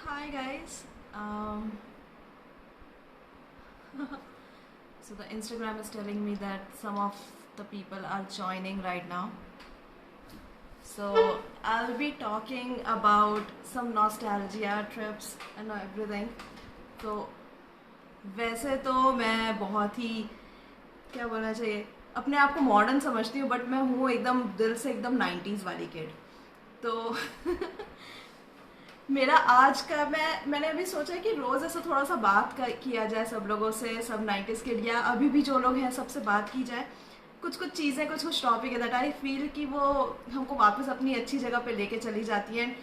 Hi guys. Um, so the Instagram is telling me that some of the people are joining right now. So I'll be talking about some nostalgia trips and everything. तो वैसे तो मैं बहुत ही क्या बोलना चाहिए अपने आप को मॉडर्न समझती हूँ बट मैं हूँ एकदम दिल से एकदम 90s वाली किड तो मेरा आज का मैंने अभी सोचा कि रोज ऐसा थोड़ा सा किया जाए सब लोगों से सब 90s किड या अभी भी जो लोग हैं सबसे बात की जाए कुछ कुछ चीज़ें कुछ कुछ टॉपिक है दैट आई फील कि वो हमको वापस अपनी अच्छी जगह पे लेके चली जाती हैं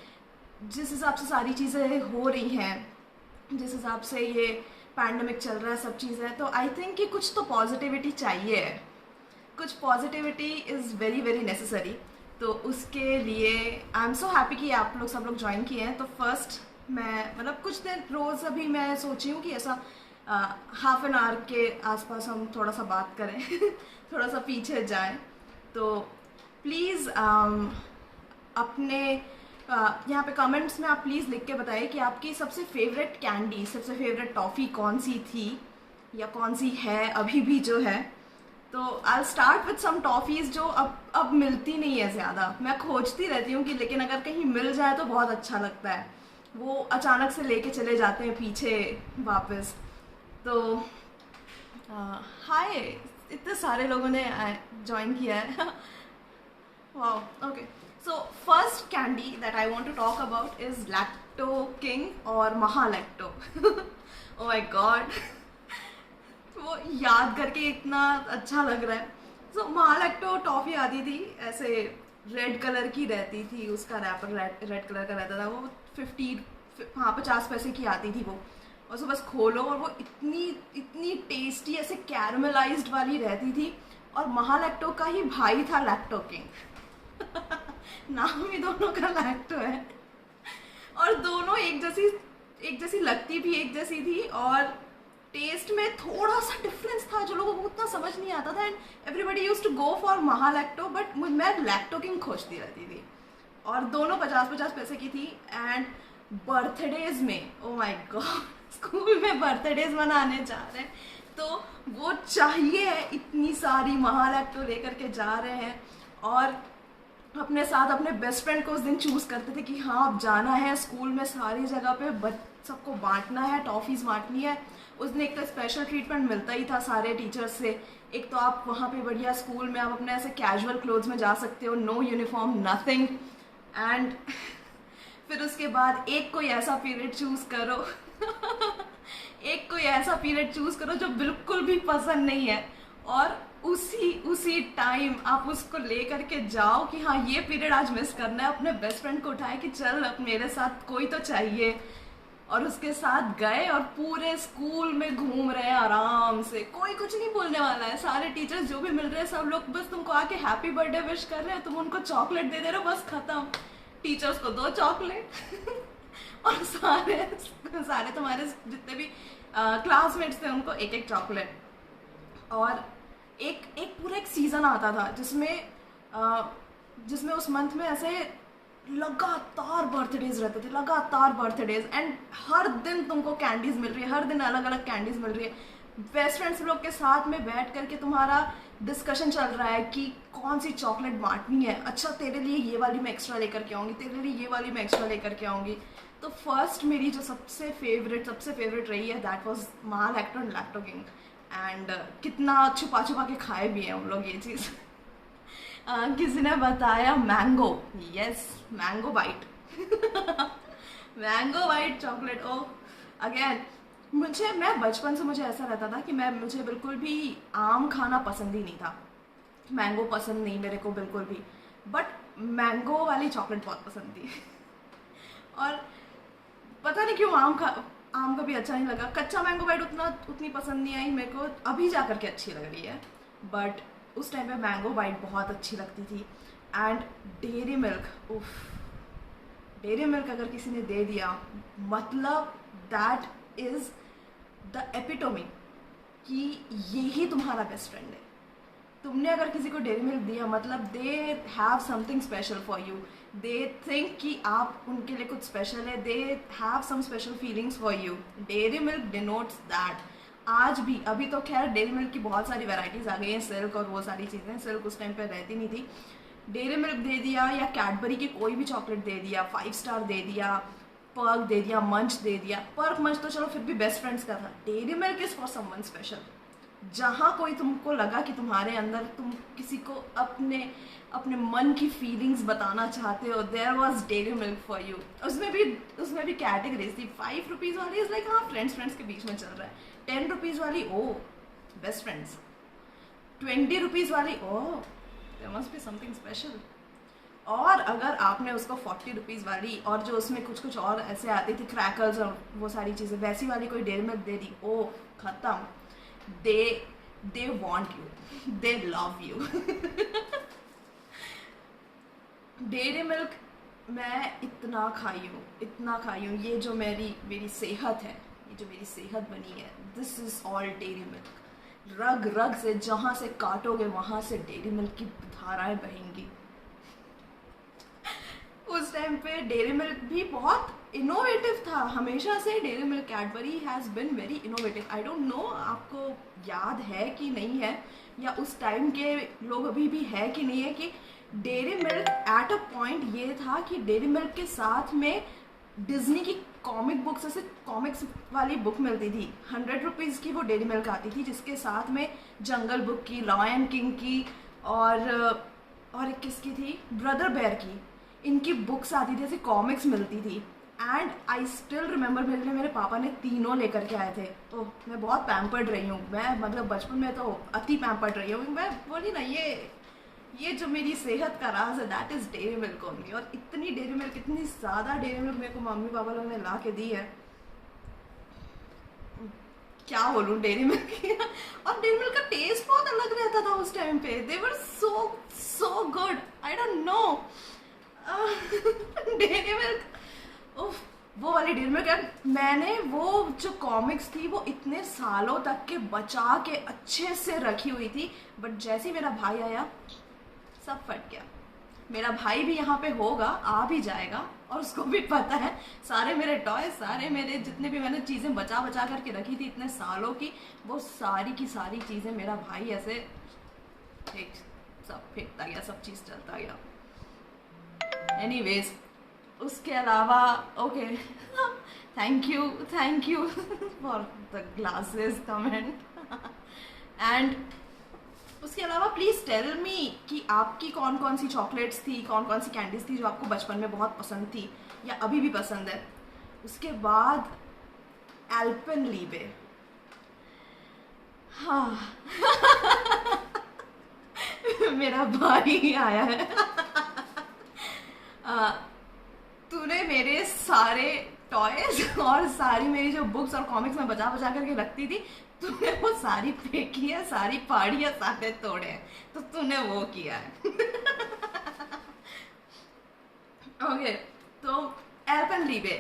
जिस हिसाब से सारी चीज़ें हो रही हैं जिस हिसाब से ये पैंडमिक चल रहा है सब चीज़ें तो आई थिंक कि कुछ तो पॉजिटिविटी चाहिए है कुछ positivity is very very necessary तो उसके लिए आई एम सो हैप्पी कि आप लोग सब लोग ज्वाइन किए हैं तो फर्स्ट मैं मतलब कुछ दिन रोज़ अभी मैं सोची हूँ कि ऐसा हाफ एन आवर के आसपास हम थोड़ा सा बात करें थोड़ा सा पीछे जाएं तो प्लीज़ अपने यहाँ पे कमेंट्स में आप प्लीज़ लिख के बताइए कि आपकी सबसे फेवरेट कैंडी सबसे फेवरेट टॉफ़ी कौन सी थी या कौन सी है अभी भी जो है तो I start with some toffees जो अब मिलती नहीं है ज़्यादा मैं खोजती रहती हूँ कि लेकिन अगर कहीं मिल जाए तो बहुत अच्छा लगता है वो अचानक से लेके चले जाते हैं पीछे वापस तो हाय इतने सारे लोगों ने ज्वाइन किया है वाह okay so first candy that I want to talk about is Lacto King और महालैक्टो ओ माय गॉड वो याद करके इतना अच्छा लग रहा है सो महालैक्टो टॉफ़ी आती थी ऐसे रेड कलर की रहती थी उसका रैपर रेड कलर का रहता था वो 50 पैसे की आती थी वो और उसको बस खोलो और वो इतनी इतनी टेस्टी ऐसे कैरमलाइज्ड वाली रहती थी और महालैक्टो का ही भाई था लैक्टो किंग नाम ही दोनों का लैक्टो है और दोनों एक जैसी लगती भी एक जैसी थी और टेस्ट में थोड़ा सा डिफरेंस था जो लोगों को उतना समझ नहीं आता था and everybody use to go for Mahalacto but मैं लैक्टो किंग खोजती रहती थी और दोनों 50-50 पैसे की थी एंड बर्थडेज में ओ माय गॉड स्कूल में बर्थडेज मनाने जा रहे हैं तो वो चाहिए इतनी सारी महालैक्टो लेकर के जा रहे हैं और अपने साथ अपने बेस्ट फ्रेंड को उस दिन चूज करते थे कि हाँ अब जाना है स्कूल में सारी जगह पे सबको बांटना है टॉफीज बांटनी है उस दिन एक तो स्पेशल ट्रीटमेंट मिलता ही था सारे टीचर्स से एक तो आप वहाँ पे बढ़िया स्कूल में आप अपने ऐसे कैजुअल क्लोथ्स में जा सकते हो नो यूनिफॉर्म नथिंग एंड फिर उसके बाद एक कोई ऐसा पीरियड चूज करो एक कोई ऐसा पीरियड चूज करो जो बिल्कुल भी पसंद नहीं है और उसी टाइम आप उसको लेकर के जाओ कि हाँ ये पीरियड आज मिस करना है अपने बेस्ट फ्रेंड को उठाए कि चल अब मेरे साथ कोई तो चाहिए और उसके साथ गए और पूरे स्कूल में घूम रहे हैं आराम से कोई कुछ नहीं बोलने वाला है सारे टीचर्स जो भी मिल रहे हैं सब लोग बस तुमको आके हैप्पी बर्थडे विश कर रहे हैं तुम उनको चॉकलेट दे रहे हो बस खत्म टीचर्स को 2 चॉकलेट और सारे सारे तुम्हारे जितने भी क्लासमेट्स थे उनको एक चॉकलेट और एक पूरा एक सीजन आता था जिसमें उस मंथ में ऐसे लगातार बर्थडेज रहते थे लगातार बर्थडेज एंड हर दिन तुमको कैंडीज मिल रही है हर दिन अलग अलग कैंडीज मिल रही है बेस्ट फ्रेंड्स लोग के साथ में बैठ करके तुम्हारा डिस्कशन चल रहा है कि कौन सी चॉकलेट बांटनी है अच्छा तेरे लिए ये वाली मैं एक्स्ट्रा लेकर के आऊँगी तेरे लिए ये वाली मैं एक्स्ट्रा लेकर के आऊँगी तो फर्स्ट मेरी जो सबसे फेवरेट रही है that was Mahalacto and Lacto King and कितना छुपा छुपा के खाए भी हैं हम लोग ये चीज़ किसी ने बताया mango yes Mango Bite Mango Bite chocolate oh again मैं बचपन से मुझे ऐसा रहता था कि मुझे बिल्कुल भी आम खाना पसंद ही नहीं था मैंगो पसंद नहीं मेरे को बिल्कुल भी बट मैंगो वाली चॉकलेट बहुत पसंद थी और पता नहीं क्यों आम का भी अच्छा नहीं लगा कच्चा मैंगो बाइट उतनी पसंद नहीं आई मेरे को अभी जा करके अच्छी लग रही है बट उस टाइम पे मैंगो बाइट बहुत अच्छी लगती थी एंड डेयरी मिल्क उफ डेयरी मिल्क अगर किसी ने दे दिया मतलब दैट इज द एपिटोमी कि ये ही तुम्हारा बेस्ट फ्रेंड है तुमने अगर किसी को डेयरी मिल्क दिया मतलब they have something special for you, they think कि आप उनके लिए कुछ स्पेशल है, they have some special feelings for you. Dairy Milk denotes that. आज भी, अभी तो खैर डेयरी मिल्क की बहुत सारी वैरायटीज आ गई हैं, सिल्क और वो सारी चीज़ें, सिल्क उस टाइम पे रहती नहीं थी। डेयरी मिल्क दे दिया या कैडबरी की कोई भी चॉकलेट दे दिया, 5 स्टार दे दिया, पर्क दे दिया, मंच दे दिया। पर्क मंच तो चलो फिर भी बेस्ट फ्रेंड्स का था, dairy milk is for someone special. जहाँ कोई तुमको लगा कि तुम्हारे अंदर तुम किसी को अपने अपने मन की फीलिंग्स बताना चाहते हो, there was Dairy Milk for you. उसमें भी कैटेगरीज थी। 5 रुपीज़ वाली इज लाइक हाँ फ्रेंड्स फ्रेंड्स के बीच में चल रहा है। 10 रुपीज़ वाली ओ बेस्ट फ्रेंड्स। 20 रुपीज़ वाली oh there must be something special. और अगर आपने उसको 40 रुपीज़ वाली और जो उसमें कुछ कुछ और ऐसे आती थी क्रैकर्स और वो सारी चीज़ें, वैसी वाली कोई डेयरी मिल्क दे दी, ओ खत्म। They want you, they love you. Dairy milk मैं इतना खाई हूँ। ये जो मेरी सेहत है, ये जो मेरी सेहत बनी है, this is all dairy milk. रग रग से जहाँ से काटोगे वहाँ से डेयरी मिल्क की धाराएं बहेंगी। उस टाइम पे डेयरी मिल्क भी बहुत इनोवेटिव था, हमेशा से dairy milk, Cadbury has been very innovative. I don't no आपको याद है कि नहीं है, या उस टाइम के लोग अभी भी है कि नहीं है, कि dairy milk at a point ये था कि डेयरी मिल्क के साथ में डिज्नी की कॉमिक बुक्स, ऐसे कॉमिक्स वाली बुक मिलती थी। 100 रुपीज़ की वो डेयरी मिल्क आती थी, जिसके साथ में जंगल बुक की, लॉयन किंग की और एक किसकी थी, ब्रदर बेयर की, इनकी बुक्स आती थी, ऐसी कॉमिक्स मिलती थी। एंड आई स्टिल रिमेंबर मेरे पापा ने तीनों लेकर के आए थे। तो मैं बहुत पैम्पर्ड रही हूँ, मैं मतलब बचपन में तो अति पैम्पर्ड रही हूँ। मैं बोली ना, ये जो मेरी सेहत का राज है that is dairy milk only. और इतनी डेयरी मिल्क, इतनी ज़्यादा डेयरी मिल्क मेरे को मम्मी पापा लोगों ने ला के दी है, क्या बोलूँ डेयरी मिल्क की। और डेयरी मिल्क का टेस्ट बहुत अलग रहता था उस टाइम पे। They were so good, I don't know. Dairy Milk, उफ, वो वाली डेयरी मिल्क। मैंने वो जो कॉमिक्स थी वो इतने सालों तक के बचा के अच्छे से रखी हुई थी, बट जैसे ही मेरा भाई आया सब फट गया। मेरा भाई भी यहाँ पे होगा, आ भी जाएगा, और उसको भी पता है सारे मेरे टॉय, सारे मेरे जितने भी मैंने चीज़ें बचा बचा करके रखी थी इतने सालों की, वो सारी की सारी चीज़ें मेरा भाई ऐसे सब फेंकता गया, सब चीज़ चलता गया। एनीवेज, उसके अलावा okay, thank you for the glasses comment. And उसके अलावा प्लीज़ टेल मी कि आपकी कौन कौन सी चॉकलेट्स थी, कौन कौन सी कैंडीज थी जो आपको बचपन में बहुत पसंद थी या अभी भी पसंद है। उसके बाद एल्पेनलीबे, हाँ। मेरा भाई आया है। तूने मेरे सारे टॉयज और सारी मेरी जो बुक्स और कॉमिक्स में बचा बचा करके रखती थी, तूने वो सारी फेंकी है, सारी फाड़ी है, सारे तोड़े हैं, तो तूने वो किया है। ओके, तो एल्पेनलीबे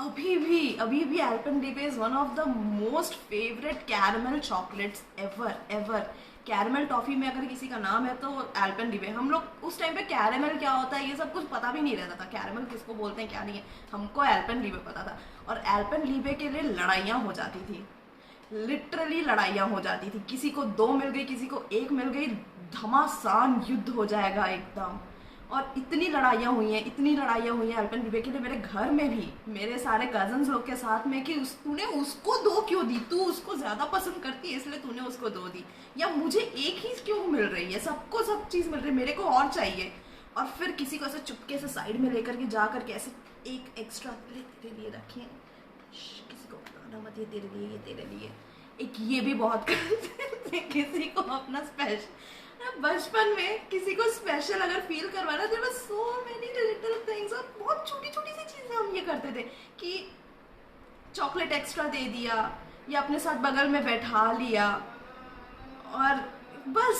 अभी भी Alpenliebe is one of the most favourite caramel chocolates ever. Caramel toffee में अगर किसी का नाम है तो एल्पेनलीबे। हम लोग उस टाइम पे कैरमल क्या होता है ये सब कुछ पता भी नहीं रहता था, कैरमल किसको बोलते हैं क्या नहीं है, हमको एल्पेनलीबे पता था। और एल्पेनलीबे के लिए लड़ाइयाँ हो जाती थी, लिटरली लड़ाइयाँ हो जाती थी। किसी को 2 मिल गई, किसी को 1 मिल गई, घमासान युद्ध हो जाएगा एकदम। और इतनी लड़ाइयाँ हुई हैं एल्पेनलीबे के लिए मेरे घर में भी, मेरे सारे कजन्स लोग के साथ में, कि तूने उसको 2 क्यों दी, तू उसको ज़्यादा पसंद करती है इसलिए तूने उसको 2 दी, या मुझे एक ही क्यों मिल रही है, सबको सब चीज़ मिल रही है, मेरे को और चाहिए। और फिर किसी को ऐसे चुपके से साइड में लेकर के जा करके ऐसे एक एक्स्ट्रा तेरे लिए रखें, किसी को बताना मत, ये तेरे लिए, ये तेरे लिए। एक ये भी बहुत करते थे, किसी को अपना स्पेशल, बचपन में किसी को स्पेशल अगर फील करवाना, there were so many little things. और बहुत छोटी छोटी सी चीज़ें हम ये करते थे कि चॉकलेट एक्स्ट्रा दे दिया या अपने साथ बगल में बैठा लिया, और बस।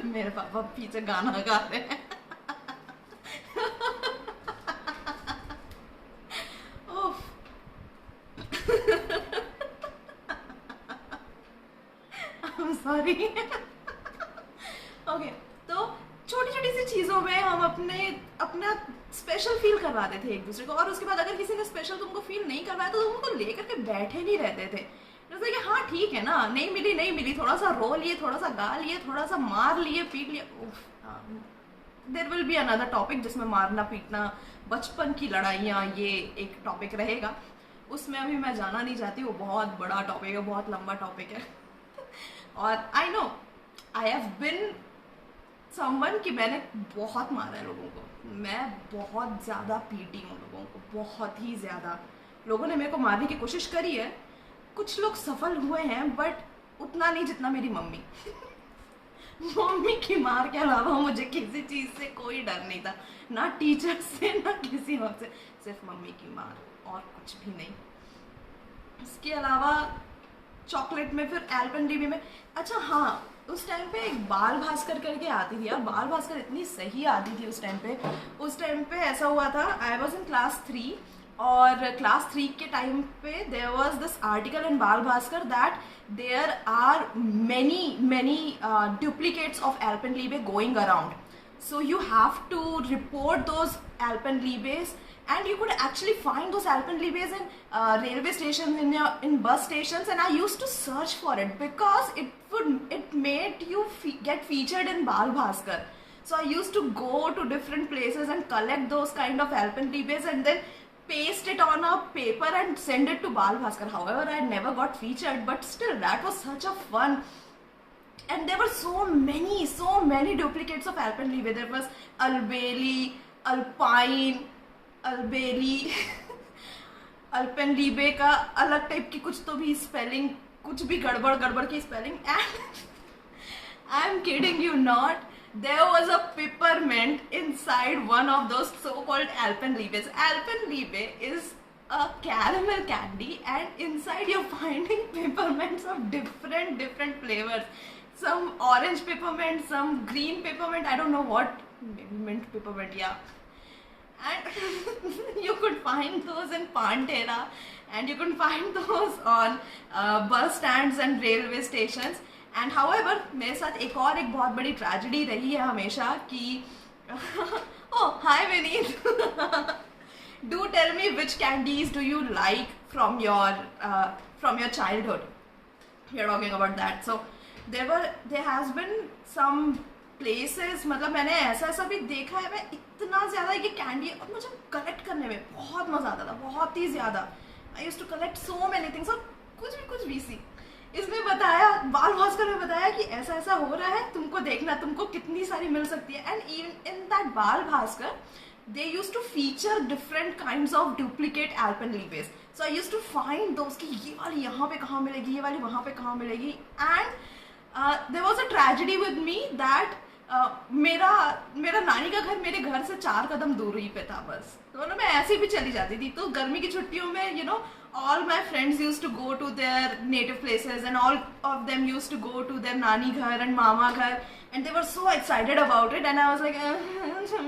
मेरे पापा पीछे गाना गा रहे हैं। सॉरी, रही है। ओके, तो छोटी छोटी सी चीजों में हम अपना स्पेशल फील करवाते थे एक दूसरे को, और उसके बाद अगर किसी ने स्पेशल तुमको फील नहीं करवाया तो तुम उनको लेकर के बैठे नहीं रहते थे। जैसे कि हाँ ठीक है ना, नहीं मिली, थोड़ा सा रो लिए, थोड़ा सा गा लिए, थोड़ा सा मार लिए, पीट लिए। There will be another topic जिसमें मारना पीटना, बचपन की लड़ाइयाँ, ये एक टॉपिक रहेगा। उसमें अभी मैं जाना नहीं चाहती, वो बहुत बड़ा टॉपिक है, बहुत लंबा टॉपिक है। और I know I have been someone कि मैंने बहुत मारा है लोगों को, मैं बहुत ज़्यादा पीटी हूँ लोगों को, बहुत ही ज़्यादा। लोगों ने मेरे को मारने की कोशिश करी है, कुछ लोग सफल हुए हैं, बट उतना नहीं जितना मेरी मम्मी। मम्मी की मार के अलावा मुझे किसी चीज़ से कोई डर नहीं था, ना टीचर से ना किसी और से, सिर्फ मम्मी की मार और कुछ भी नहीं। इसके अलावा चॉकलेट में, फिर एल्पेनलीबे में, अच्छा हाँ उस टाइम पे एक बाल भास्कर करके आती थी यार, बाल भास्कर इतनी सही आती थी उस टाइम पे। उस टाइम पे ऐसा हुआ था, आई वॉज इन क्लास 3, और क्लास 3 के टाइम पे there was this article in Bal Bhaskar that there are many duplicates of Alpenlibe going around. So you have to report those Alpenlibes, and you could actually find those Alpenlibes in railway stations, in bus stations, and I used to search for it because it made you get featured in Bal Bhaskar. So I used to go to different places and collect those kind of Alpenlibes and then paste it on a paper and send it to Bal Bhaskar. However, I never got featured, but still that was such a fun. And there were so many duplicates of Alpenlibe. There was Albeli, Alpine, Albeli, Alpenlibe का अलग type की कुछ तो भी spelling, कुछ भी गड़बड़ की spelling. And I am kidding you not, there was a peppermint inside one of those so-called Alpenlibes. Alpenlibe is a caramel candy, and inside you're finding peppermints of different flavors. Some orange peppermint, some green peppermint, I don't know what, maybe mint peppermint, yeah. And you could find those in Pantera, and you could find those on bus stands and railway stations. And however मेरे साथ एक बहुत बड़ी tragedy रही है हमेशा कि oh hi Vineet, do tell me which candies do you like from your childhood, we are talking about that. So there has been some places, मतलब मैंने ऐसा भी देखा है, मैं इतना ज़्यादा ये कैंडी, और मुझे कलेक्ट करने में बहुत मज़ा आता था, बहुत ही ज़्यादा। I used to collect so many things, और कुछ भी सी इसमें बताया, बाल भास्कर में बताया कि ऐसा हो रहा है, तुमको देखना, तुमको कितनी सारी मिल सकती है। And even in that Bal Bhaskar they use to feature different kinds of duplicate Alpenlibes. So I use to find दोस्त कि ये वाली यहाँ पे कहाँ मिलेगी, ये वाली वहाँ पे कहाँ मिलेगी। And there was a tragedy with me that मेरा नानी का घर मेरे घर से 4 कदम दूरी पे था बस, तो मैं ऐसे भी चली जाती थी। तो गर्मी की छुट्टियों में you know all my friends used to go to their native places, and all of them used to go to their nani ghar and mama ghar, and they were so excited about it, and I was like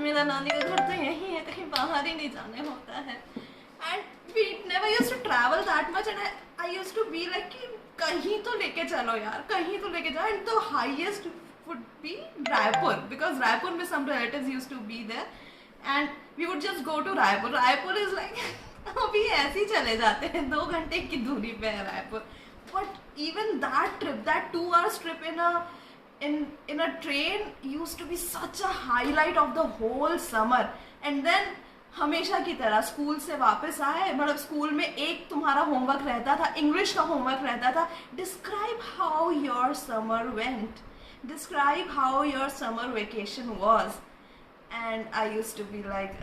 मेरा नानी का घर तो यही है, कहीं बाहर ही नहीं जाने होता है। And we never used to travel that much, and I used to be like कि कहीं तो लेके चलो यार, कहीं तो लेके जाओ। And the highest would be Raipur, because Raipur में some relatives used to be there, and we would just go to Raipur. Raipur is like अभी ऐसे ही चले जाते हैं, 2 घंटे की दूरी पे है Raipur. But even that trip, that 2 hours trip in a train used to be such a highlight of the whole summer. And then हमेशा की तरह स्कूल से वापस आए, मतलब स्कूल में एक तुम्हारा होमवर्क रहता था, इंग्लिश का होमवर्क रहता था, describe how your summer went, describe how your summer vacation was. And I used to be like,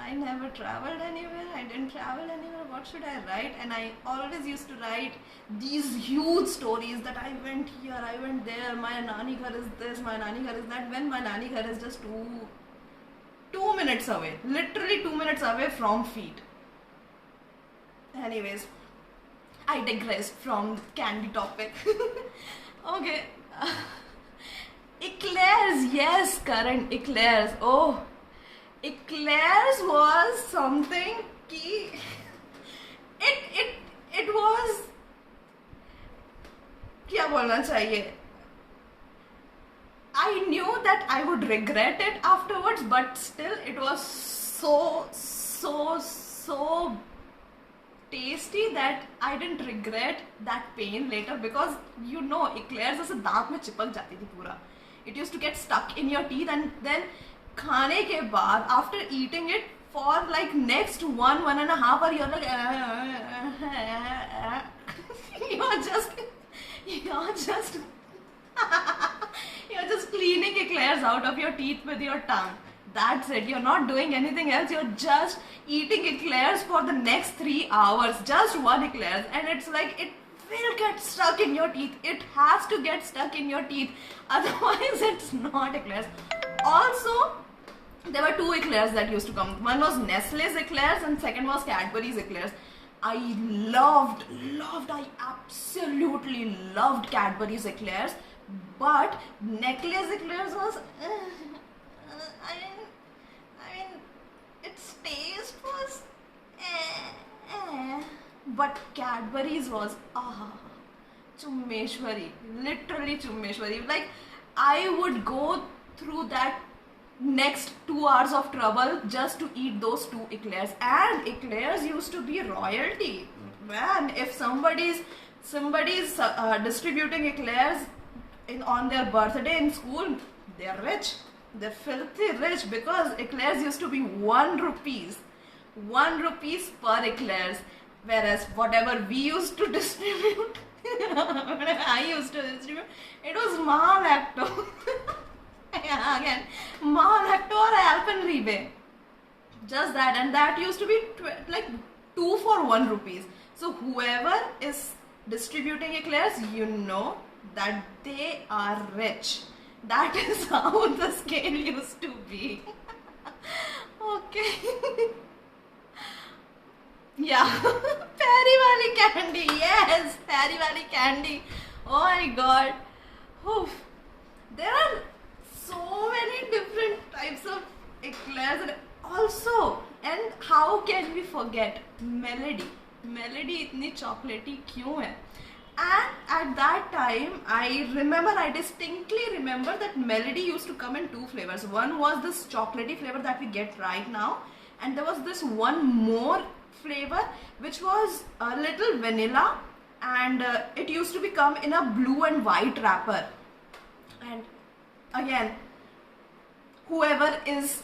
I never traveled anywhere, I didn't travel anywhere, what should I write? And I always used to write these huge stories that I went here, I went there, my nani ghar is this, my nani ghar is that, when my nani ghar is just 2 minutes away, literally 2 minutes away from feet. Anyways, I digress from candy topic. Okay. Eclairs, yes, Karan, eclairs. Oh, eclairs was something ki it was, क्या बोलना होना चाहिए. I knew that I would regret it afterwards, but still it was so tasty that I didn't regret that pain later, because you know eclairs ऐसे दांत में चिपक जाती थी पूरा. It used to get stuck in your teeth, and then खाने के बाद after eating it for like next 1.5 hours you're like you're just you're just cleaning eclairs out of your teeth with your tongue. That's it. You're not doing anything else. You're just eating eclairs for the next 3 hours. Just one eclairs. And it's like, it will get stuck in your teeth. It has to get stuck in your teeth. Otherwise, it's not eclairs. Also, there were 2 eclairs that used to come. One was Nestle's eclairs and second was Cadbury's eclairs. I absolutely loved Cadbury's eclairs. But Nestle's eclairs was, I mean, its taste was, but Cadbury's was, Chummeshwari, literally Chummeshwari. Like, I would go through that next 2 hours of trouble just to eat those 2 eclairs. And eclairs used to be royalty. Man, if somebody's distributing eclairs on their birthday in school, they're rich. They're filthy rich, because eclairs used to be 1 rupees. 1 rupees per eclairs. Whereas whatever we used to distribute, I used to distribute, it was Mahalacto. Yeah, again, Mahalacto or Alpenlibe. Just that, and that used to be like 2 for 1 rupees. So whoever is distributing eclairs, you know that they are rich. That is how the scale used to be. Okay. Yeah. Fairy Valley candy. Yes. Fairy Valley candy. Oh my god. Oof. There are so many different types of eclairs. And also, and how can we forget Melody? Melody इतनी chocolatey क्यों है? And at that time, I distinctly remember that Melody used to come in 2 flavors. One was this chocolatey flavor that we get right now, and there was this one more flavor which was a little vanilla, and it used to come in a blue and white wrapper. And again, whoever is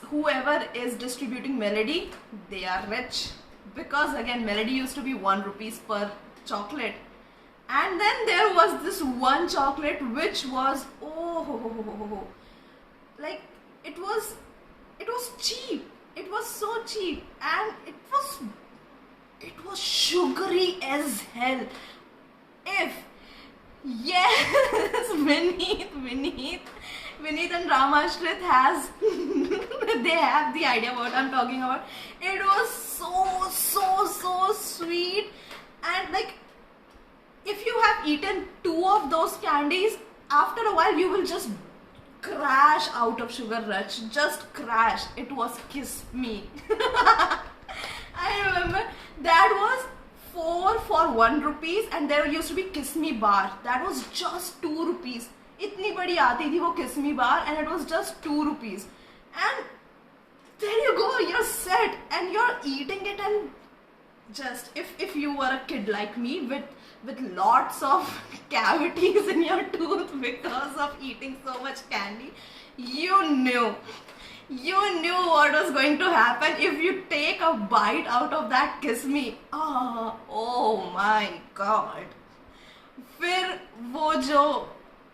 distributing Melody, they are rich, because again, Melody used to be 1 rupees per chocolate. And then there was this one chocolate which was, like, it was cheap. It was so cheap, and it was sugary as hell. Yes, Vineet and Ramashrit they have the idea what I'm talking about. It was so sweet, and like, if you have eaten 2 of those candies, after a while you will just crash out of sugar rush. Just crash. It was Kiss Me. I remember that was 4 for 1 rupees, and there used to be Kiss Me bar. That was just 2 rupees. इतनी बड़ी आती थी वो Kiss Me bar, and it was just 2 rupees. And there you go, you're set, and you're eating it, and just, if you were a kid like me with lots of cavities in your tooth because of eating so much candy, you knew what was going to happen if you take a bite out of that Kiss Me. Oh my god. फिर वो जो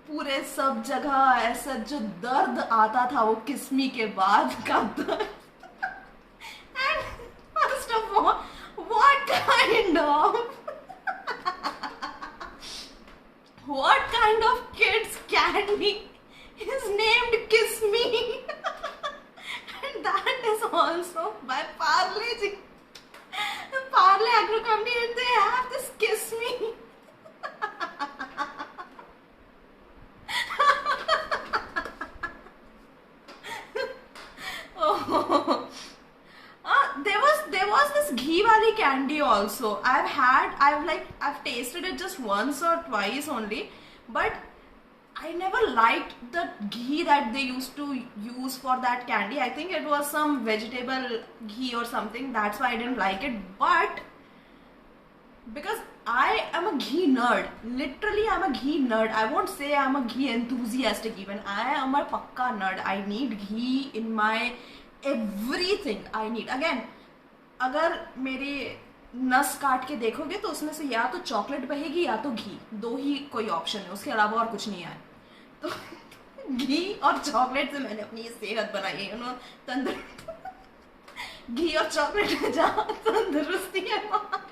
पूरे सब जगह ऐसा जो दर्द आता था वो Kiss Me के बाद का दर्द. And first of all, what kind of kids candy is named Kiss Me? And that is also by Parle Ji. Parle Agro Company, and they have this Kiss Me. Oh. There was this ghee wali candy also. I've tasted it just once or twice only, but I never liked the ghee that they used to use for that candy. I think it was some vegetable ghee or something. That's why I didn't like it. But because I am a ghee nerd, literally I'm a ghee nerd. I won't say I'm a ghee enthusiastic even. I am a pakka nerd. I need ghee in my everything. I need, again, अगर मेरे नस काट के देखोगे तो उसमें से या तो चॉकलेट बहेगी या तो घी, दो ही कोई ऑप्शन है, उसके अलावा और कुछ नहीं है. तो घी और चॉकलेट से मैंने अपनी सेहत बनाई है, घी और चॉकलेट में जहाँ तंदुरुस्ती है वहाँ.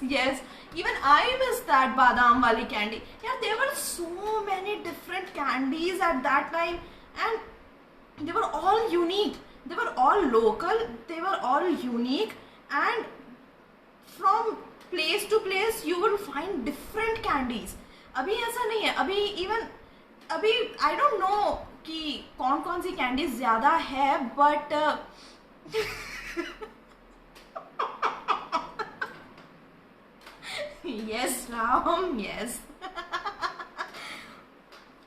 Yes, even I miss that badam wali candy. Yeah, there were so many different candies at that time, and they were all unique. They were all local. They were all unique, and from place to place you will find different candies. अभी ऐसा नहीं है. अभी I don't know कि कौन कौन सी candies ज्यादा है, but yes, Ram, yes.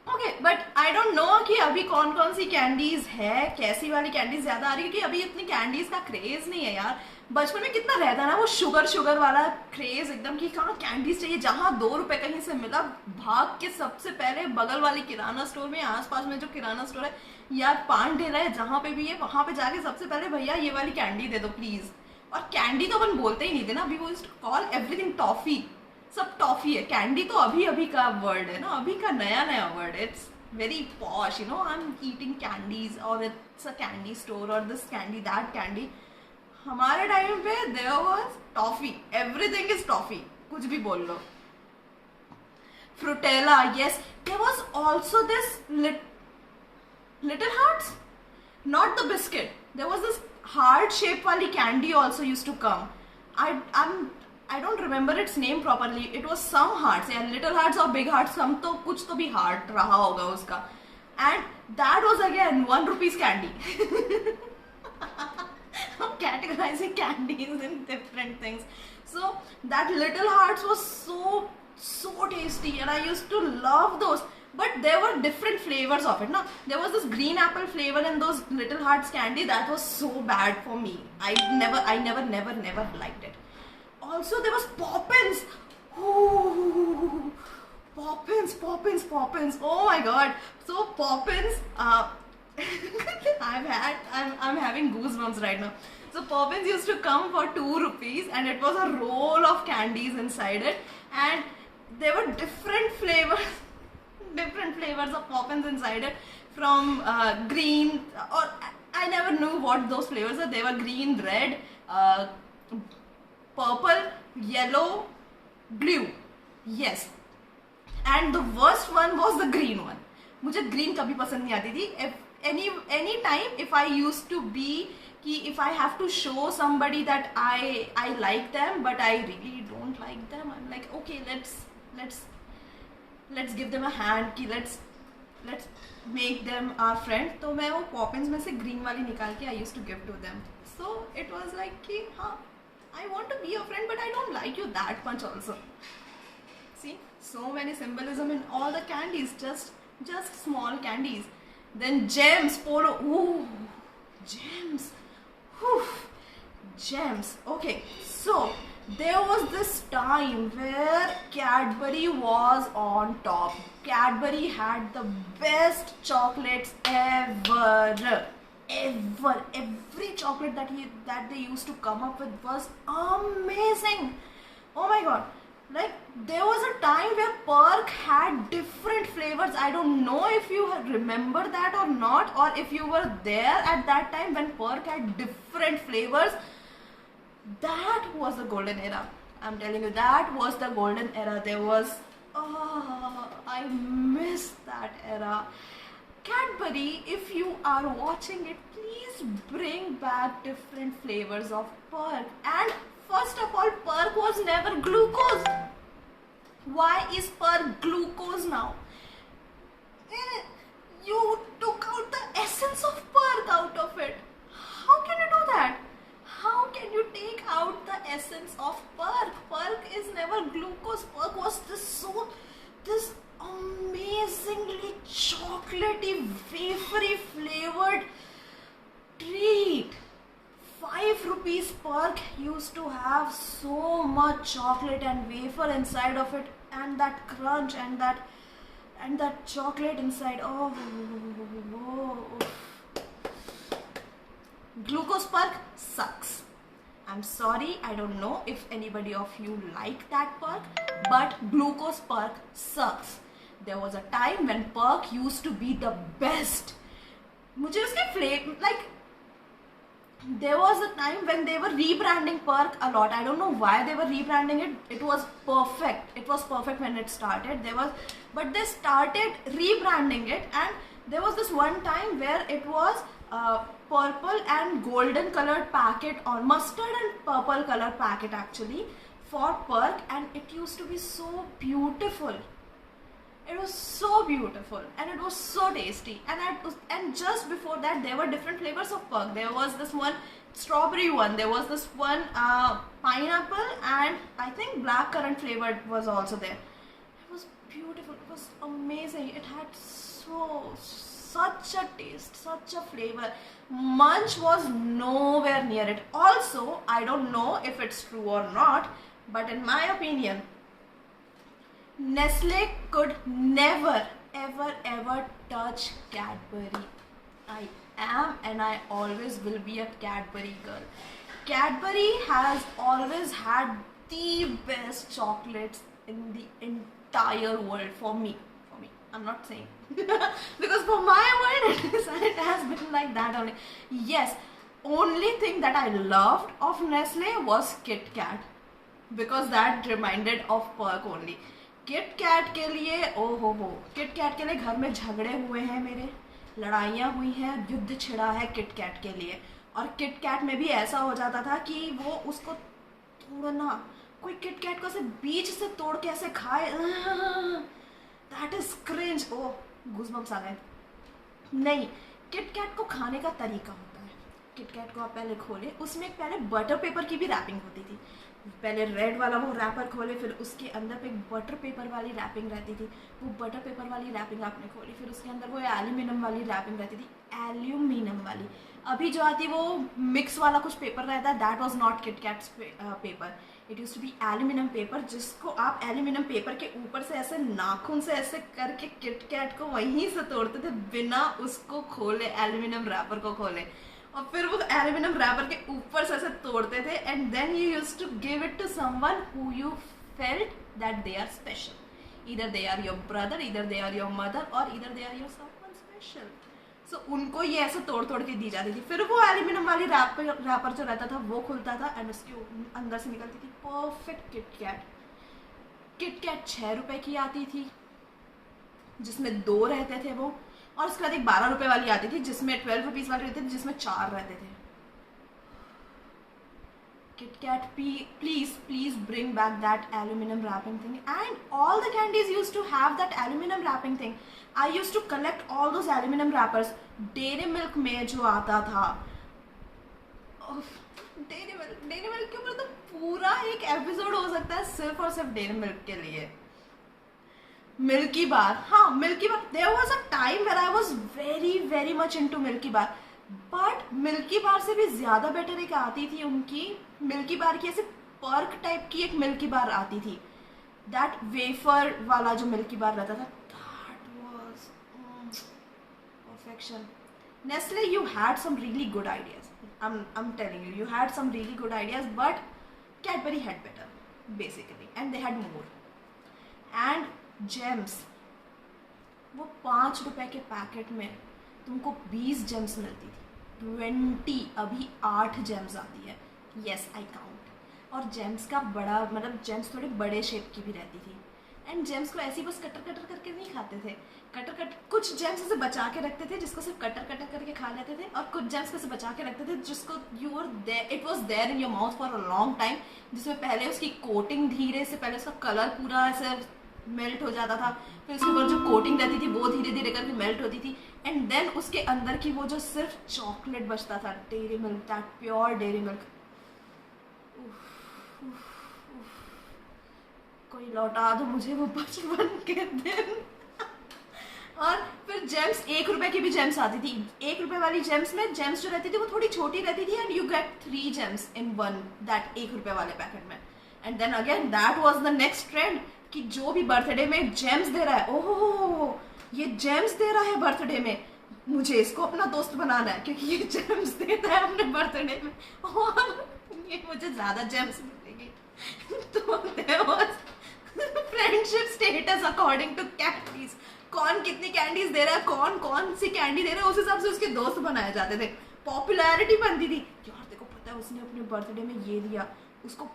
Okay, but I don't know कि अभी कौन कौन सी कैंडीज है, कैसी वाली कैंडीज ज्यादा आ रही है, क्योंकि अभी इतनी कैंडीज का क्रेज नहीं है यार. बचपन में कितना रहता ना वो शुगर वाला क्रेज एकदम, कि कहाँ कैंडीज चाहिए. जहाँ 2 रुपए कहीं से मिला, भाग के सबसे पहले बगल वाली किराना स्टोर में, आसपास में जो किराना स्टोर है या पान ठेला है, जहाँ पे भी है, वहां पे जाके सबसे पहले भैया ये वाली कैंडी दे दो प्लीज. और कैंडी तो अपन बोलते ही नहीं थे ना, अभी वो कॉल एवरीथिंग टॉफी. सब टॉफी है. कैंडी तो अभी का वर्ड है ना, अभी का नया वर्ड है. It's very posh, I am eating candies और इट्स अ कैंडी स्टोर और दिस कैंडी दैट कैंडी. हमारे टाइम पे there was toffee, everything is toffee, कुछ भी बोल लो. Fruittella, yes. There was also this Little Hearts, not the biscuit. There was this heart shape वाली candy also used to come. I don't remember its name properly. It was some hearts, yeah, little hearts or big hearts. some तो कुछ तो भी heart रहा होगा उसका. And that was again 1 rupees candy. I'm categorizing candies in different things. So that little hearts was so tasty, and I used to love those. But there were different flavors of it. No, there was this green apple flavor in those little hearts candy that was so bad for me. I never liked it. Also, there was Poppins. Ooh, Poppins. Oh my god. So Poppins, I'm having goosebumps right now. So Poppins used to come for 2 rupees, and it was a roll of candies inside it, and there were different flavors of Poppins inside it, from green, or I never knew what those flavors are. They were green, red, purple, yellow, blue. Yes. And the worst one was the green one. मुझे green कभी पसंद नहीं आती थी. Any time if I used to be कि if I have to show somebody that I like them but I really don't like them, I'm like, okay, let's give them a hand कि let's make them our friend. तो मैं वो Poppins में से green वाली निकाल के I used to give to them. So it was like कि हाँ, I want to be your friend but I don't like you that much also. See, so many symbolism in all the candies, just small candies. Then gems, polo. Ooh, gems. Whew. Gems. Okay, so there was this time where Cadbury was on top. Cadbury had the best chocolates ever. Every chocolate that they used to come up with was amazing. Oh my god. Like, there was a time where Perk had different flavors. I don't know if you remember that or not, or if you were there at that time when Perk had different flavors. That was the golden era. I'm telling you, that was the golden era. There was, I miss that era. Cadbury, if you are watching it, please bring back different flavors of Perk. And first of all, Perk was never glucose. Why is Perk glucose now? You took out the essence of Perk out of it. How can you do that? How can you take out the essence of Perk? Perk is never god, Glucose Perk was this amazingly chocolatey, wafery flavored treat. 5 rupees Perk used to have so much chocolate and wafer inside of it, and that crunch and that chocolate inside. Oh. Glucose Perk sucks. I'm sorry, I don't know if anybody of you like that perk, but Glucose Perk sucks. There was a time when Perk used to be the best. मुझे उसके flavor, like, there was a time when they were rebranding Perk a lot. I don't know why they were rebranding it. It was perfect. It was perfect when it started. But they started rebranding it, and there was this one time where it was purple and golden colored packet, or mustard and purple color packet actually, for Perk, and it used to be so beautiful. It was so beautiful and it was so tasty. And just before that, there were different flavors of Perk. There was this one strawberry one. There was this one pineapple, and I think blackcurrant flavored was also there. It was beautiful. It was amazing. It had such a taste, such a flavor. Munch was nowhere near it. Also, I don't know if it's true or not, but in my opinion, Nestle could never ever touch Cadbury. I am and I always will be a Cadbury girl. Cadbury has always had the best chocolates in the entire world for me. I'm not saying because for my world it has been like that only. Yes, only thing that I loved of Nestle was Kit Kat, because that reminded of Perk only. Kit Kat के लिए kit Kat के लिए घर में झगड़े हुए हैं मेरे, लड़ाइयाँ हुई हैं, युद्ध छिड़ा है किट कैट के लिए. और किट कैट में भी ऐसा हो जाता था कि वो उसको तोड़ना, कोई किट कैट को से बीच से तोड़ के ऐसे खाए, that is cringe. Oh, goosebumps आ गए. नहीं, किट कैट को खाने का तरीका होता है. किट कैट को आप पहले खोले, उसमें पहले बटर पेपर की भी रैपिंग होती थी. पहले रेड वाला वो रैपर खोले, फिर उसके अंदर पे बटर पेपर वाली रैपिंग रहती थी. वो बटर पेपर वाली रैपिंग आपने खोली, फिर उसके अंदर वो एल्यूमिनियम वाली रैपिंग रहती थी. एल्यूमिनियम वाली अभी जो आती है वो मिक्स वाला कुछ पेपर रहता है, that was not Kit Kat's paper. It use to be aluminium paper, जिसको आप एल्यूमिनियम पेपर के ऊपर से ऐसे नाखून से ऐसे करके किट कैट को वहीं से तोड़ते थे बिना उसको खोले, एल्यूमिनियम रैपर को खोले. और फिर वो एल्यूमिनियम रैपर के ऊपर से ऐसे तोड़ते थे, and then you use to give it to someone who you felt that they are special. Either they are your brother, either they are your mother, और either they are your someone special. So उनको ये ऐसे तोड़ तोड़ के दी जाती थी. फिर वो एल्यूमिनियम वाली रैपर जो रहता था वो खुलता था, एंड उसके अंदर से निकलती थी perfect Kit Kat. Kit Kat 6 रुपए की आती थी, जिसमें 2 रहते थे वो. और उसके बाद एक 12 रुपए वाली आती थी, जिसमें 12 रुपीज वाली रहती थी, जिसमें 4 रहते थे. Kit Kat, please bring back that aluminum wrapping thing. And all the candies used to have that aluminum wrapping thing. I used to collect all those aluminum wrappers. Dairy Milk में जो आता था, Dairy Milk के ऊपर तो पूरा एक episode हो सकता है सिर्फ और सिर्फ Dairy Milk के लिए. मिल्की बार, हाँ Milky Bar. There was a time where I was very much into Milky Bar, but Milky Bar से भी ज्यादा बेटर एक आती थी उनकी, मिल्की बार की ऐसे पर्क टाइप की एक मिल्की बार आती थी. दैट वेफर वाला जो मिल्की बार रहता था, that was perfection. Nestle, you had some really good ideas. I'm telling you, you had some really good ideas, but Cadbury had better, basically, and they had more. And James, वो 5 रुपए के packet में तुमको 20 James मिलती थी. 20, अभी 8 James आती है. Yes, I count. और जेम्स का बड़ा मतलब जेम्स थोड़े बड़े शेप की भी रहती थी. एंड जेम्स को ऐसे ही बस कटर करके नहीं खाते थे. कुछ जेम्स ऐसे बचा के रखते थे जिसको सिर्फ कटर करके खा लेते थे, और कुछ जेम्स को ऐसे बचा के रखते थे जिसको it was there in your mouth for a long time, जिसमें पहले उसकी कोटिंग धीरे से, पहले उसका कलर पूरा ऐसे मेल्ट हो जाता था, फिर उसके ऊपर जो कोटिंग रहती थी वो धीरे धीरे करके मेल्ट होती थी, एंड देन उसके अंदर की वो जो सिर्फ चॉकलेट बचता था, dairy milk, that pure dairy milk. कोई लौटा दो मुझे वो बचपन के दिन। और फिर जेम्स, 1 रुपए की भी जेम्स आती थी। 1 रुपए वाली जेम्स में जेम्स जो रहती थी वो थोड़ी छोटी रहती थी, and you get 3 Gems in one, that 1 रुपए वाले पैकेट में। And then again that was the next trend कि जो भी बर्थडे में जेम्स दे रहा है, ओह ये जेम्स दे रहा है बर्थडे में, मुझे इसको अपना दोस्त बनाना है क्योंकि ये जेम्स देता है अपने बर्थडे में और ये मुझे ज्यादा जेम्स मिलेगी। तो there was friendship status according to candies. कौन कितनी कैंडीज दे रहा है, कौन कौन सी कैंडी दे रहा है, उस हिसाब से उसके दोस्त बनाए जाते थे। पॉपुलैरिटी बनती थी, यार देखो पता है उसने अपने बर्थडे में ये दिया उसको।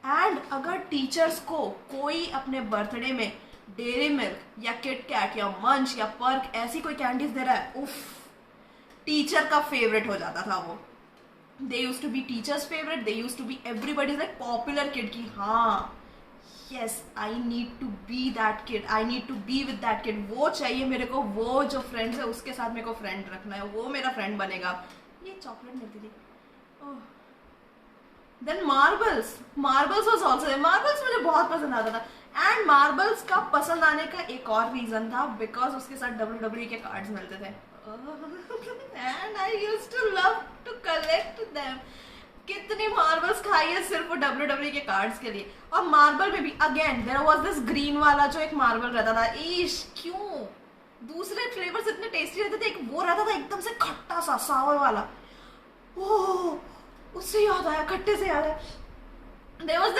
एंड अगर टीचर्स को कोई अपने बर्थडे में डेयरी मिल्क या किट कैट या मंच या पर्क ऐसी कोई कैंडीज दे रहा है, उफ, टीचर का फेवरेट हो जाता था वो। They use to be teachers favourite, they use to be everybody's like popular kid की हाँ yes I need to be that kid, I need to be with that kid. वो चाहिए मेरे को, वो जो फ्रेंड्स है उसके साथ मेरे को फ्रेंड रखना है, वो मेरा फ्रेंड बनेगा। ये चॉकलेट मिलती थी। Then marbles, marbles was also, marbles मुझे बहुत पसंद आता था। एंड मार्बल्स का पसंद आने का एक और रीजन था बिकॉज उसके साथ WWE के कार्ड्स मिलते थे and I used to love to collect them. कितनी मार्बल्स खाई है सिर्फ वो WWE के कार्ड्स के लिए। और मार्बल में भी again there was this green वाला जो एक मार्बल रहता था, ईश क्यों, दूसरे फ्लेवर्स इतने टेस्टी रहते थे, एक वो रहता था एकदम से खट्टा सा सावर वाला, ओह उससे याद आया, खट्टे से याद आया, there was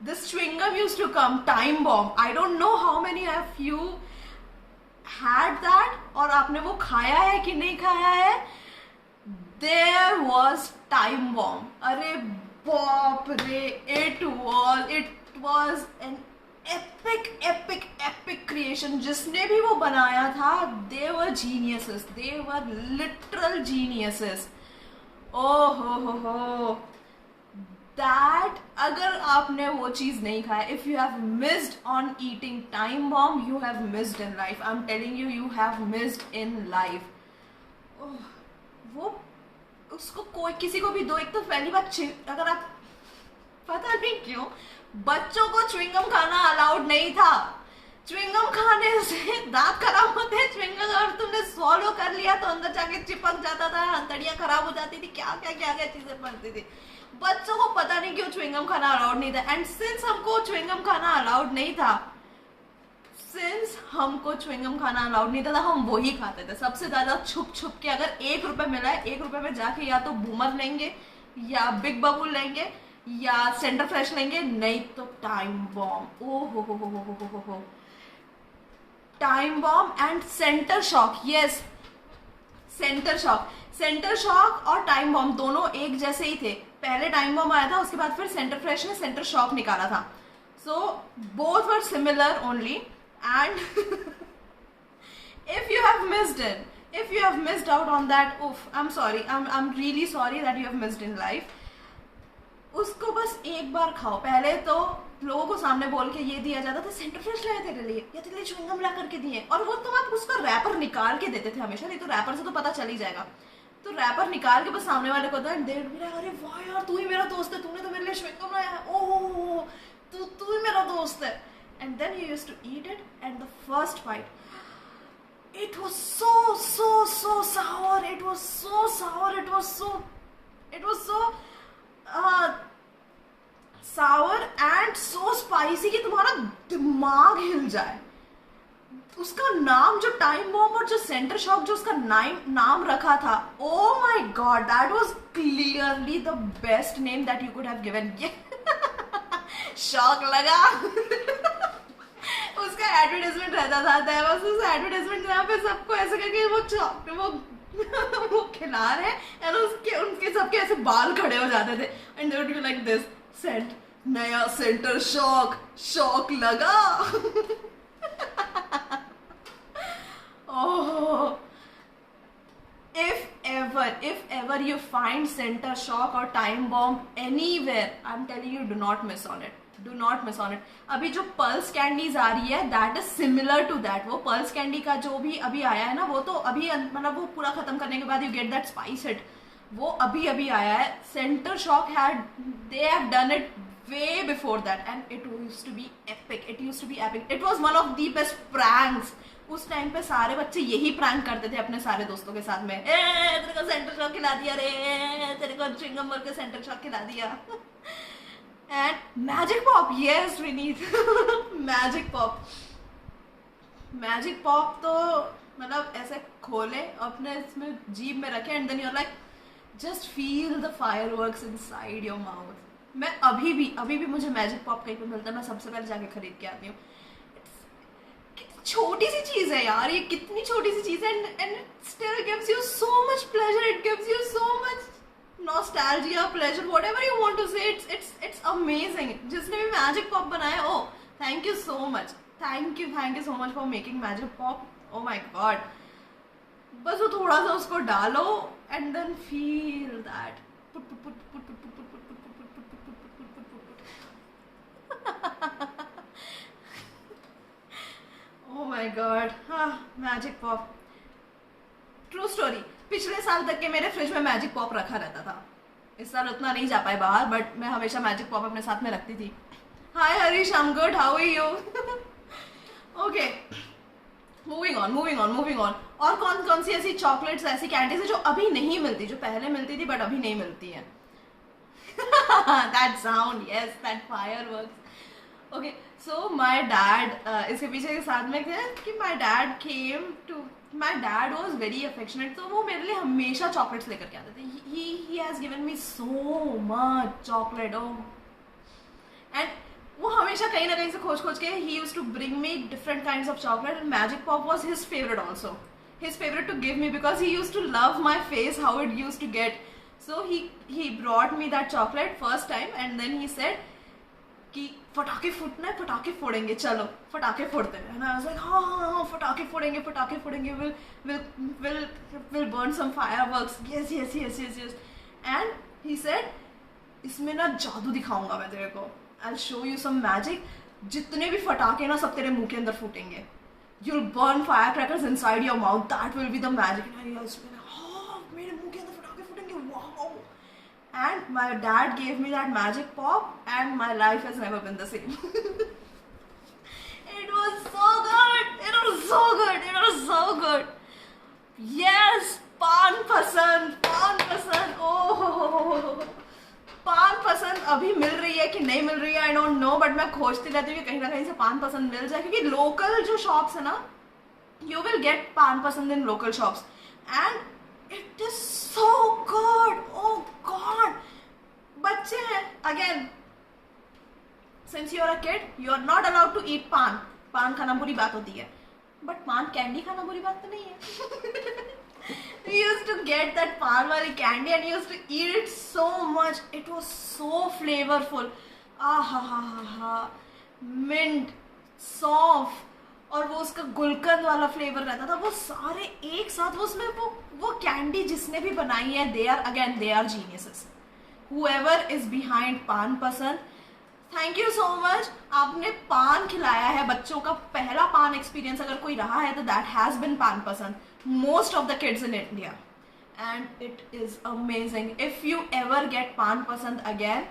this chewing gum used to come, time bomb. I don't know how many of you had that और आपने वो खाया है कि नहीं खाया है। There was time bomb. अरे बाप रे, it was an epic creation. जिसने भी वो बनाया था, they were geniuses. They were literal geniuses. Oh ho. That अगर आपने वो चीज नहीं खाया, if you have missed on eating time bomb, you have missed in life. I'm telling you, you have missed in life. वो उसको कोई किसी को भी दो, एक तो पहली बात अगर आप, पता नहीं क्यों बच्चों को च्युइंगम खाना अलाउड नहीं था। च्युइंगम खाने से दांत खराब होते हैं, च्युइंगम अगर तुमने सॉलो कर लिया तो अंदर जाके चिपक जाता था, हथेलियां खराब हो जाती थी, क्या चीजें बनती थी। बच्चों को पता नहीं क्यों च्युइंगम खाना अलाउड नहीं था। एंड सिंस हमको च्युइंगम खाना अलाउड नहीं था, हम वो ही खाते थे सबसे ज्यादा छुप के। अगर 1 रुपए मिला है, 1 रुपए में जाके या तो बूमर लेंगे या बिग बबूल लेंगे या सेंटर फ्रेश लेंगे, नहीं तो टाइम बॉम्ब। ओ हो Time Bomb and Center Shock. Yes, Center Shock और टाइम बॉम्ब दोनों एक जैसे ही थे। पहले टाइम बॉम्ब आया था, उसके बाद फिर सेंटर फ्रेश ने सेंटर शॉक निकाला था। So both were similar only. And if you have missed out on that, I'm sorry, I'm really sorry that you have missed in life. उसको बस एक बार खाओ। पहले तो लोगों को सामने बोल के ये दिया जाता था, सेंटर फ्रेश लाए तेरे लिए या तेरे लिए च्युइंगम ला करके दिए, और वो तुम आप उसका रैपर निकाल के देते थे हमेशा, नहीं तो रैपर से तो पता चल ही जाएगा। तो रैपर निकाल के बस सामने वाले को दो, अरे वाह यार तू ही मेरा दोस्त है, तूने तो मेरे लिए च्युइंगम लाया है, ओह तू ही मेरा दोस्त है। And then you used to eat it, and the first bite, it was so sour. It was so sour. It was so sour and so spicy कि तुम्हारा दिमाग हिल जाए। उसका नाम जो टाइम बॉम्ब और जो सेंटर शॉक जो उसका नाम रखा था, oh my god, that was clearly the best name that you could have given. Shock लगा। उसका एडवर्टाइजमेंट रहता था, एडवर्टाइजमेंट जहाँ पे सबको ऐसे करके वो खिला रहे हैं, उनके सबके ऐसे बाल खड़े हो जाते थे, and they would be like this, सेंट नया सेंटर शॉक लगा। Oh, if ever you find center shock or time bomb anywhere, I'm telling you, do not miss on it. अभी जो पल्स कैंडीज आ रही है, that is similar to that. वो Pulse candy का जो भी अभी आया है ना, वो तो अभी मतलब वो पूरा खत्म करने के बाद you get that spice hit, वो अभी आया है। Centre shock they have done it way before that, and it used to be epic. It used to be epic. It was one of the best pranks. उस time पे सारे बच्चे यही prank करते थे अपने सारे दोस्तों के साथ में, तेरे को सेंटर शॉक खिला दिया रे, तेरे को च्युइंगम बोल के सेंटर शॉक खिला दिया. And magic pop, yes Vineet, magic pop. Magic pop तो मतलब ऐसे खोले अपने इसमें जीभ में रखे and then you are like just feel the fireworks inside your mouth. मैं अभी भी मुझे मैजिक पॉप कहीं पे मिलता है, मैं सबसे पहले जाके खरीद के आती हूँ. छोटी सी चीज है यार, ये कितनी छोटी सी चीज है and still gives you so much pleasure. It gives you so much nostalgia, pleasure, whatever you want to say. It's amazing. जिसने भी मैजिक पॉप बनाया, oh thank you so much. Thank you so much for making Magic Pop. Oh my God. बस वो थोड़ा सा उसको डालो and then feel that. Oh my God, Magic Pop. True story, पिछले साल तक के मेरे फ्रिज में मैजिक पॉप रखा रहता था. इस साल उतना नहीं जा पाए बाहर, बट मैं हमेशा मैजिक पॉप अपने साथ में रखती थी. Hi Harish, I am good, how are you? Okay, moving on. और कौन सी ऐसी चॉकलेट्स, ऐसी कैंडीज है जो अभी नहीं मिलती, जो पहले मिलती थी बट अभी नहीं मिलती है? That sound, yes, that fireworks. Okay, so my dad, इसके पीछे के साथ में क्या है कि my dad was very affectionate, तो वो मेरे लिए हमेशा चॉकलेट्स लेकर के आते थे. He has given me so much chocolate, and वो हमेशा कहीं ना कहीं से खोज के he used to bring me different kinds of chocolate, and magic pop was his favorite also. His favorite to give me because he used to love my face, how it used to get. So he brought me that chocolate first time, and then he said कि फटाके फूटना है, फटाके फोड़ेंगे, चलो फटाके फोड़ते हैं. And I was like, हाँ फटाके फोड़ेंगे, we'll burn some fireworks. Yes. And he said, इसमें ना जादू दिखाऊंगा मैं तेरे को. I'll show you some magic. जितने भी फटाके ना सब तेरे मुंह के अंदर फूटेंगे. You'll burn firecrackers inside your mouth. That will be the magic. And I was like, हाँ मेरे मुंह के अंदर फटाके फूटेंगे, wow. And my dad gave me that magic pop, and my life has never been the same. It was so good. Yes, पान पसंद. Oh, पान पसंद अभी मिल रही है कि नहीं मिल रही है, आई डोंट नो, बट मैं खोजती रहती हूँ कि कहीं ना कहीं से पान पसंद मिल जाए, क्योंकि लोकल जो शॉप्स है ना, you will get पान पसंद in local shops, and it is so good. Oh God, बच्चे हैं, again, since you are a kid, you are not allowed to eat पान. पान खाना बुरी बात होती है, but पान कैंडी खाना बुरी बात तो नहीं है. We used to get that पान वाली candy and used to eat it so much. It was so flavorful. हा, mint, सौंफ, और वो उसका गुलकंद वाला फ्लेवर रहता था, वो सारे एक साथ. वो उसमें वो कैंडी जिसने भी बनाई है, they are geniuses. Whoever is behind पान पसंद, थैंक यू सो मच. आपने पान खिलाया है बच्चों का. पहला पान एक्सपीरियंस अगर कोई रहा है तो दैट हैज बिन पान पसंद. Most of the kids in India, and it is amazing. If you ever get Pan Pasand again,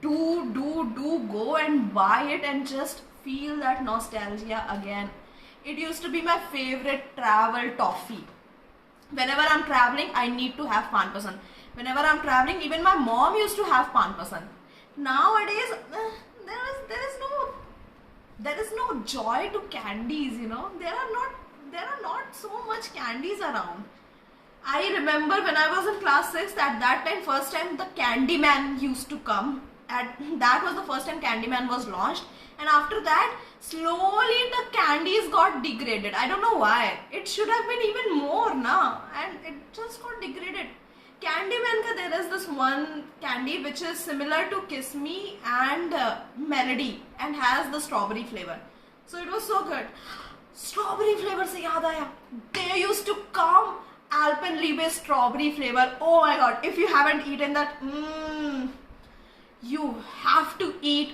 do go and buy it and just feel that nostalgia again. It used to be my favorite travel toffee. Whenever I'm traveling, I need to have Pan Pasand. Whenever I'm traveling, even my mom used to have Pan Pasand. Nowadays, there is no joy to candies, you know. There are not so much candies around. I remember when I was in class 6, at that time, first time the Candyman used to come. That was the first time Candyman was launched. And after that, slowly the candies got degraded. I don't know why. It should have been even more now. And it just got degraded. Candyman ka there is this one candy which is similar to Kiss Me and Melody and has the strawberry flavor. So it was so good. Strawberry flavor se yaad aaya. They used to come Alpenliebe strawberry flavor. Oh my god, if you haven't eaten that, you have to eat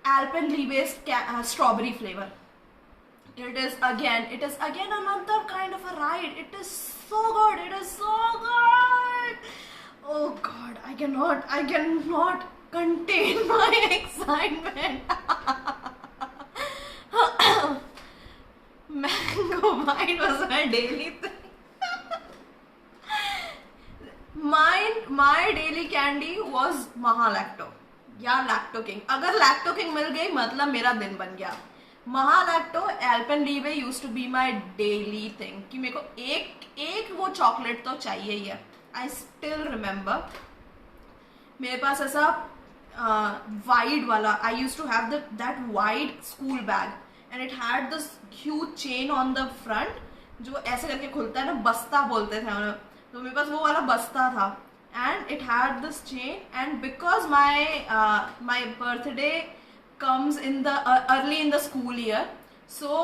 Alpenliebe strawberry flavor. It is again another kind of a ride. It is so good. Oh god, I cannot contain my excitement. Mango wine was my daily thing. My daily candy was Mahalacto या Lacto King. अगर Lacto King मिल गई मतलब मेरा दिन बन गया. Mahalacto Alpenliebe used to be my daily thing कि मेरे को एक वो चॉकलेट तो चाहिए ही है. आई स्टिल रिमेम्बर मेरे पास ऐसा वाइड वाला, I use to have that wide school bag and it had this huge chain on the front जो ऐसे करके खुलता है ना, बस्ता बोलते थे हम. तो मेरे पास वो वाला बस्ता था and it had this chain, and because my birthday comes in the early in the school year, so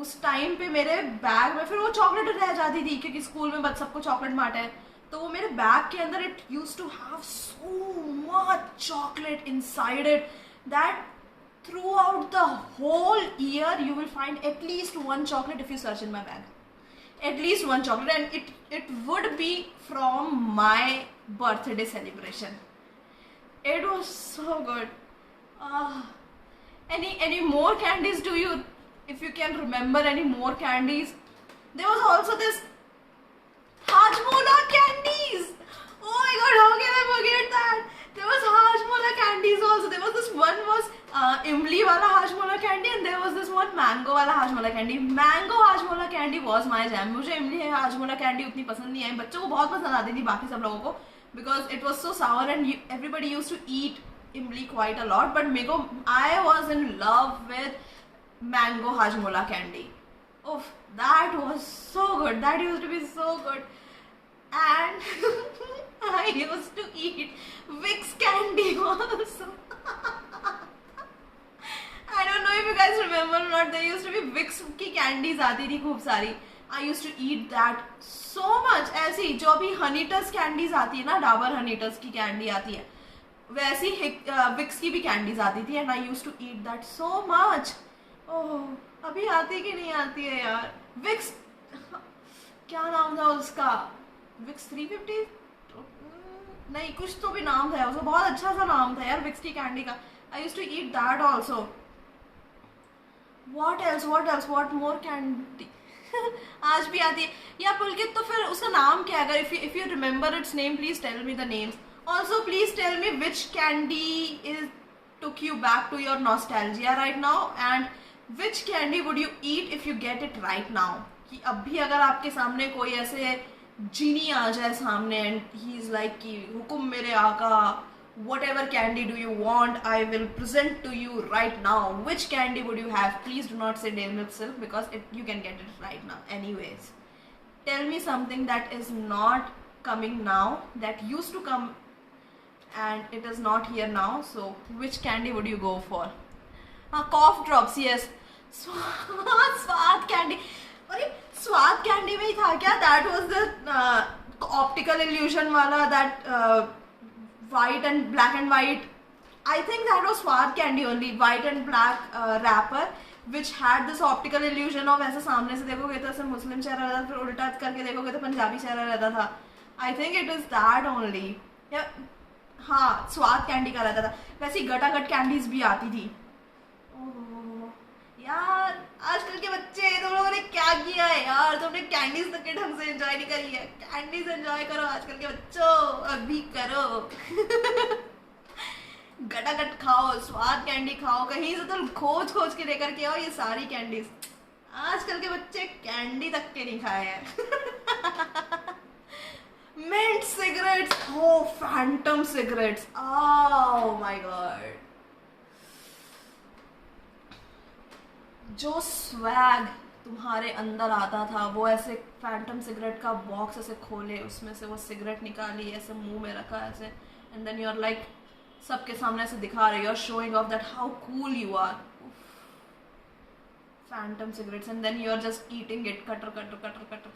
उस टाइम पे मेरे बैग में फिर वो चॉकलेट रह जाती थी क्योंकि स्कूल में बस सबको चॉकलेट बांटा है. तो वो मेरे बैग के अंदर it use to have so much chocolate inside it that throughout the whole year you will find at least one chocolate if you search in my bag. At least one chocolate, and it would be from my birthday celebration. It was so good. Any more candies do you, if you can remember any more candies? There was also this Hajmola candies. Oh my god, how can I forget that? There was Hajmola candies also. There was this one was imli wala Hajmola candy, and there was this one mango wala Hajmola candy. Mango Hajmola candy was my jam. मुझे इमली है Hajmola candy उतनी पसंद नहीं आई. बच्चों को बहुत पसंद आती थी, बाकी सब लोगों को, because it was so sour and everybody used to eat imli quite a lot. But मेरे को, I was in love with mango Hajmola candy. Oof, that was so good. That used to be so good. And I used to eat Vicks candy also. I don't know if you guys remember or not. There used to be Vicks की candies आती थी खूब सारी. I used to eat that so much. ऐसी जो अभी Honitus candies आती है ना, डाबर Honitus की candy आती है, वैसी Vicks की भी candies आती थी, and I used to eat that so much. Oh, अभी आती कि नहीं आती है यार Vicks? क्या नाम था उसका? Vicks 350? नहीं, कुछ तो भी नाम था उसका, बहुत अच्छा सा नाम था यार Vicks की कैंडी का. I used to eat that also. What what more candy? आज भी आती है या पुलकित, तो फिर उसका नाम क्या है? अगर if you remember its name, please tell me the names. Also, please tell me which candy took you back to your nostalgia right now, and which candy would you eat if you get it right now? कि अभी अगर आपके सामने कोई ऐसे जीनी आ जाए सामने and he is like कि हुकुम मेरे आका, whatever candy do you want, I will present to you right now. Which candy would you have? Please do not say Dairy Milk Silk because you can get it right now. Anyways, tell me something that is not coming now, that used to come and it is not here now. So which candy would you go for? Cough drops, yes. Swat candy. अरे स्वाद candy में ही था क्या? That was the optical illusion वाला, that white and black and white. I think that was Swad candy only, white and black wrapper, which had this optical illusion of ऐसे सामने से देखोगे तो ऐसे मुस्लिम चेहरा रहता था, फिर उल्टा करके देखोगे तो पंजाबी चेहरा रहता था. I think it is that only. हाँ, स्वाद कैंडी का रहता था. वैसी गटागट कैंडीज भी आती थी. यार आजकल के बच्चे, तुम लोगों ने क्या किया है यार? तुमने कैंडीज तक के ढंग से एंजॉय नहीं करी है. कैंडीज एंजॉय करो आजकल के बच्चों, अभी करो. गटागट खाओ, स्वाद कैंडी खाओ, कहीं से तो खोज के लेकर के आओ ये सारी कैंडीज. आजकल के बच्चे कैंडी तक के नहीं खाए हैं. Mint cigarettes, oh Phantom cigarettes, oh my god. जो स्वैग तुम्हारे अंदर आता था, वो ऐसे फैंटम सिगरेट का बॉक्स ऐसे खोले, उसमें से वो सिगरेट निकाली, ऐसे मुंह में रखा ऐसे, and then you are like सबके सामने ऐसे दिखा रहे, you are showing off that how cool you are. Phantom cigarettes, and then you are just eating it, cutter cutter cutter cutter.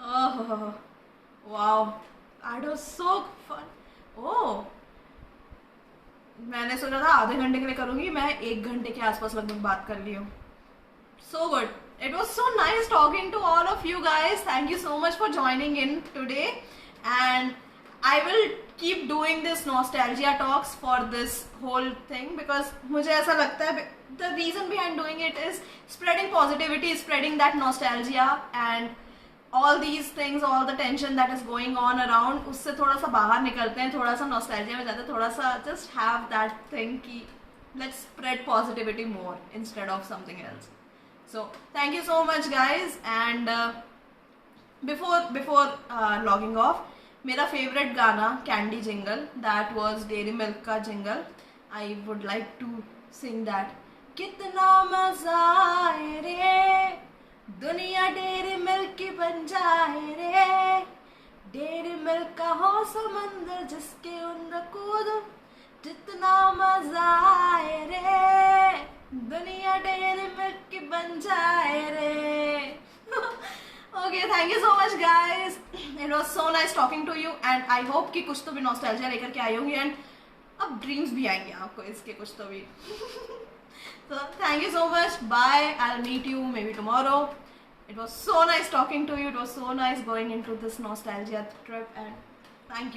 Oh wow, that was so fun. Oh, मैंने सोचा था आधे घंटे के लिए करूंगी, मैं 1 घंटे के आसपास लगभग बात कर ली हूँ. So good. It was so nice talking to all of you guys. Thank you so much for joining in today. And I will keep doing this nostalgia talks for this whole thing because मुझे ऐसा लगता है the reason behind doing it is spreading positivity, spreading that nostalgia and all these things, all the tension that is going on around, उससे थोड़ा सा बाहर निकलते हैं, थोड़ा सा nostalgia में जाते हैं, थोड़ा सा just have that thing कि let's spread positivity more instead of something else. So thank you so much guys, and before logging off, मेरा favorite गाना Candy jingle, that was Dairy Milk का jingle. I would like to sing that. कितना मजा आए रे, दुनिया dairy milk की बन जाए रे, डेयरी मिल्क का हो समंदर जिसके अंदर कूदो, जितना मजा आए रे, दुनिया डेयरी मिल्क की बन जाए रे. Okay, thank you so much guys. It was so nice talking to you and I hope कि कुछ तो भी nostalgia लेकर के आई होंगी and अब dreams भी आएंगे आपको इसके कुछ तो भी. So thank you so much. Bye. I'll meet you maybe tomorrow. It was so nice talking to you. It was so nice going into this nostalgia trip and thank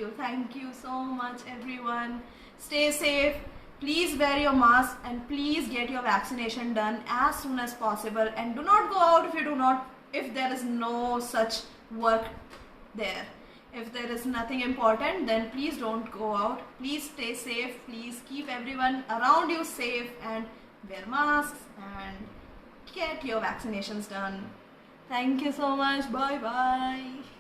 you so much everyone. Stay safe. Please wear your mask and please get your vaccination done as soon as possible and do not go out if there is no such work there. If there is nothing important, then please don't go out. Please stay safe. Please keep everyone around you safe and wear masks and get your vaccinations done. Thank you so much. Bye bye.